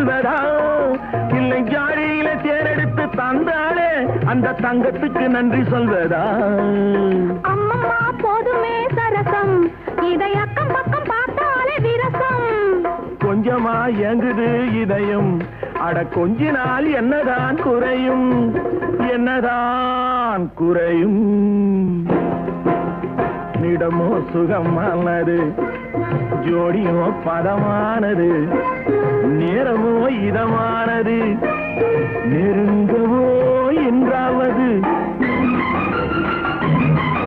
சொல்வதா இல்லை ஜாடியில தேரெடுத்து தந்தாலே அந்த தங்கத்துக்கு நன்றி சொல்வதா அம்மம்மா போதுமே சரசம் இதை அக்கம் பக்கம் பார்த்தாலே விரசம் கொஞ்சமா ஏங்குது இதயம் அட கொஞ்ச நாள் என்னதான் குறையும் என்னதான் குறையும் நிடமோ சுகமானது ஜோடியோ பதமானது நேரமோ இதமானது நெருங்கவோ என்றாவது